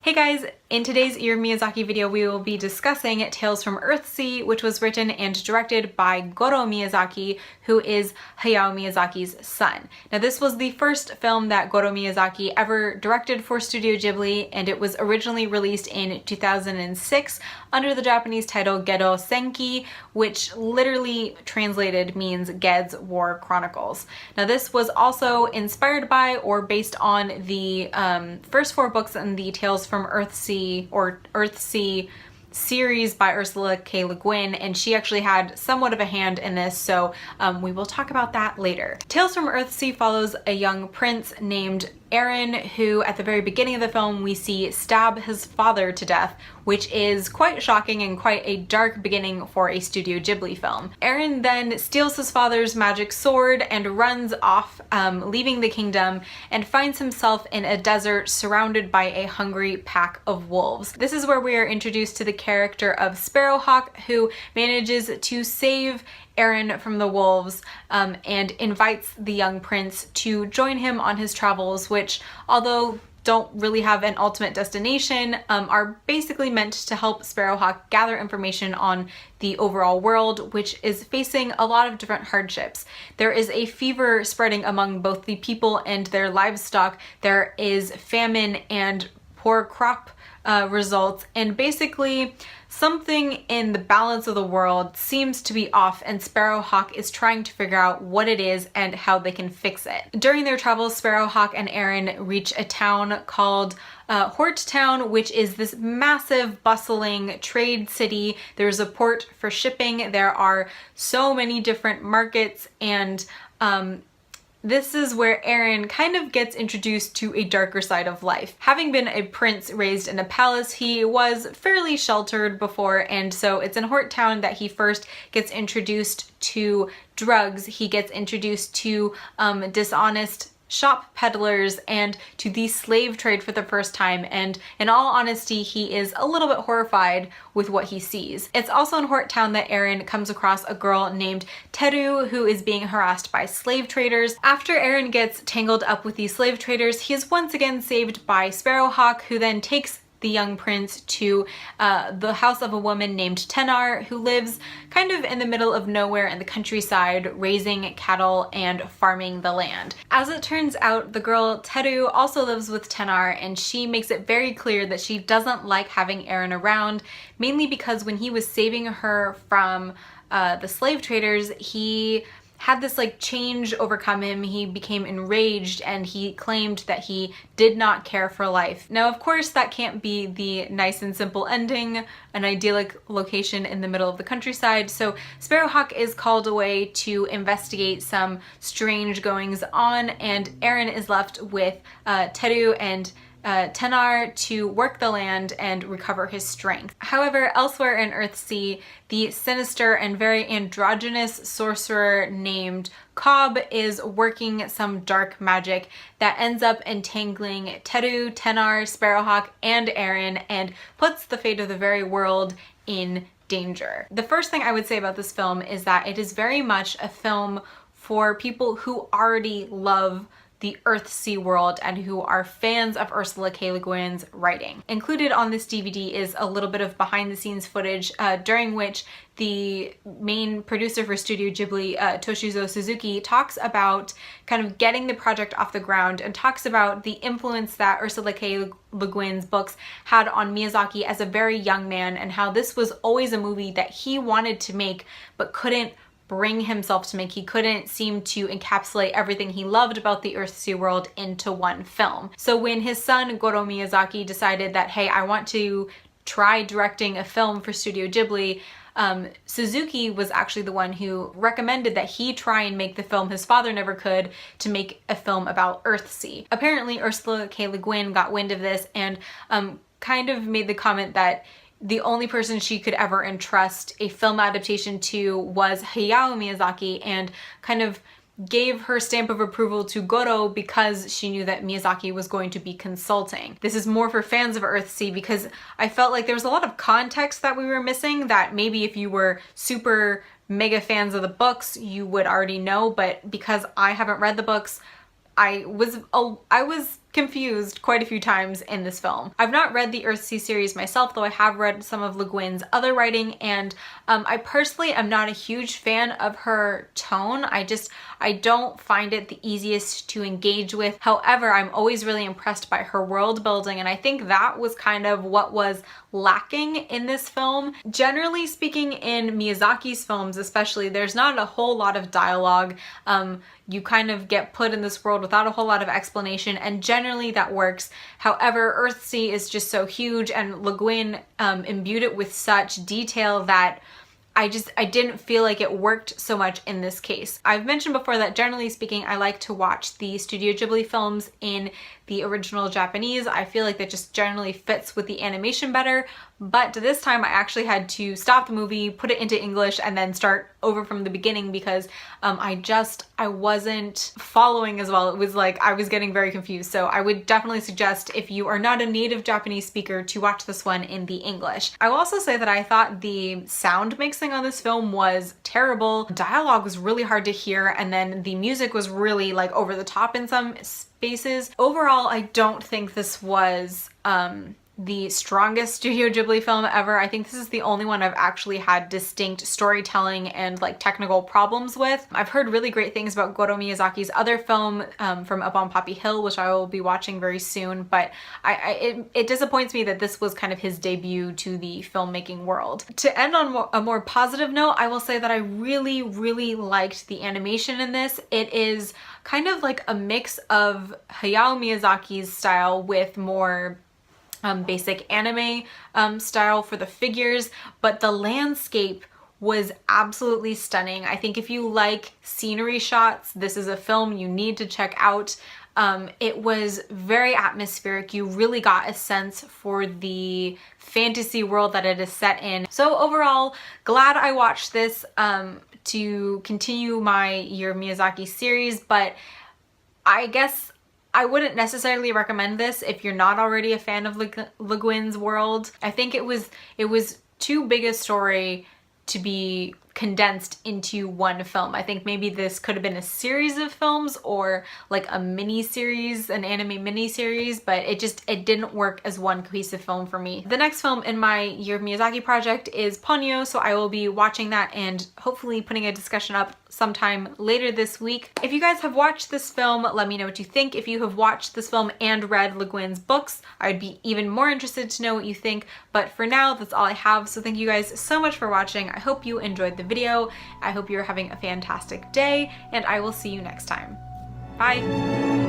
Hey guys, in today's Ear Miyazaki video we will be discussing Tales from Earthsea, which was written and directed by Goro Miyazaki, who is Hayao Miyazaki's son. Now this was the first film that Goro Miyazaki ever directed for Studio Ghibli, and it was originally released in 2006 under the Japanese title Gedo Senki, which literally translated means Ged's War Chronicles. Now this was also inspired by or based on the first four books in the Tales from Earthsea or Earthsea series by Ursula K. Le Guin, and she actually had somewhat of a hand in this, so we will talk about that later. Tales from Earthsea follows a young prince named Aaron, who at the very beginning of the film we see stab his father to death, which is quite shocking and quite a dark beginning for a Studio Ghibli film. Aaron then steals his father's magic sword and runs off, leaving the kingdom, and finds himself in a desert surrounded by a hungry pack of wolves. This is where we are introduced to the character of Sparrowhawk, who manages to save Aaron from the wolves and invites the young prince to join him on his travels, which, although don't really have an ultimate destination, are basically meant to help Sparrowhawk gather information on the overall world, which is facing a lot of different hardships. There is a fever spreading among both the people and their livestock. There is famine and poor crop results, and basically something in the balance of the world seems to be off, and Sparrowhawk is trying to figure out what it is and how they can fix it. During their travels, Sparrowhawk and Aaron reach a town called Hort Town, which is this massive, bustling trade city. There's a port for shipping. There are so many different markets, and this is where Aaron kind of gets introduced to a darker side of life. Having been a prince raised in a palace, he was fairly sheltered before, and so it's in Hort Town that he first gets introduced to drugs. He gets introduced to dishonest shop peddlers and to the slave trade for the first time, and in all honesty he is a little bit horrified with what he sees. It's also in Hort Town that Aaron comes across a girl named Teru who is being harassed by slave traders. After Aaron gets tangled up with these slave traders, he is once again saved by Sparrowhawk, who then takes the young prince to the house of a woman named Tenar, who lives kind of in the middle of nowhere in the countryside, raising cattle and farming the land. As it turns out, the girl Teru also lives with Tenar, and she makes it very clear that she doesn't like having Aaron around, mainly because when he was saving her from the slave traders, he had this change overcome him. He became enraged and he claimed that he did not care for life. Now, of course, that can't be the nice and simple ending, an idyllic location in the middle of the countryside, so Sparrowhawk is called away to investigate some strange goings on, and Aaron is left with Teru and Tenar to work the land and recover his strength. However, elsewhere in Earthsea, the sinister and very androgynous sorcerer named Cobb is working some dark magic that ends up entangling Teru, Tenar, Sparrowhawk, and Aaron, and puts the fate of the very world in danger. The first thing I would say about this film is that it is very much a film for people who already love the Earthsea world and who are fans of Ursula K. Le Guin's writing. Included on this DVD is a little bit of behind the scenes footage during which the main producer for Studio Ghibli, Toshizo Suzuki, talks about kind of getting the project off the ground and talks about the influence that Ursula K. Le Guin's books had on Miyazaki as a very young man, and how this was always a movie that he wanted to make but couldn't bring himself to make. He couldn't seem to encapsulate everything he loved about the Earthsea world into one film. So when his son Goro Miyazaki decided that, hey, I want to try directing a film for Studio Ghibli, Suzuki was actually the one who recommended that he try and make the film his father never could, to make a film about Earthsea. Apparently Ursula K. Le Guin got wind of this and kind of made the comment that the only person she could ever entrust a film adaptation to was Hayao Miyazaki, and kind of gave her stamp of approval to Goro because she knew that Miyazaki was going to be consulting. This is more for fans of Earthsea, because I felt like there was a lot of context that we were missing that maybe if you were super mega fans of the books you would already know, but because I haven't read the books, I was confused quite a few times in this film. I've not read the Earthsea series myself, though I have read some of Le Guin's other writing, and I personally am not a huge fan of her tone. I don't find it the easiest to engage with. However, I'm always really impressed by her world building, and I think that was kind of what was lacking in this film. Generally speaking, in Miyazaki's films especially, there's not a whole lot of dialogue. You kind of get put in this world without a whole lot of explanation, and generally that works. However, Earthsea is just so huge, and Le Guin imbued it with such detail that I didn't feel like it worked so much in this case. I've mentioned before that generally speaking, I like to watch the Studio Ghibli films in the original Japanese. I feel like that just generally fits with the animation better, but this time I actually had to stop the movie, put it into English, and then start over from the beginning because I wasn't following as well. It was like I was getting very confused. So I would definitely suggest, if you are not a native Japanese speaker, to watch this one in the English. I will also say that I thought the sound mixing on this film was terrible. Dialogue was really hard to hear, and then the music was really like over the top in some spaces. Overall, I don't think this was the strongest Studio Ghibli film ever. I think this is the only one I've actually had distinct storytelling and like technical problems with. I've heard really great things about Goro Miyazaki's other film, from Up on Poppy Hill, which I will be watching very soon, but it disappoints me that this was kind of his debut to the filmmaking world. To end on a more positive note, I will say that I really, really liked the animation in this. It is kind of like a mix of Hayao Miyazaki's style with more basic anime style for the figures, but the landscape was absolutely stunning. I think if you like scenery shots, this is a film you need to check out. It was very atmospheric. You really got a sense for the fantasy world that it is set in. So overall, glad I watched this to continue my Year of Miyazaki series, but I guess I wouldn't necessarily recommend this if you're not already a fan of Le Guin's world. I think it was too big a story to be condensed into one film. I think maybe this could have been a series of films or like a mini series, an anime mini series, but it didn't work as one cohesive film for me. The next film in my Year of Miyazaki project is Ponyo, so I will be watching that and hopefully putting a discussion up sometime later this week. If you guys have watched this film, let me know what you think. If you have watched this film and read Le Guin's books, I would be even more interested to know what you think. But for now, that's all I have. So thank you guys so much for watching. I hope you enjoyed the video. I hope you're having a fantastic day, and I will see you next time. Bye!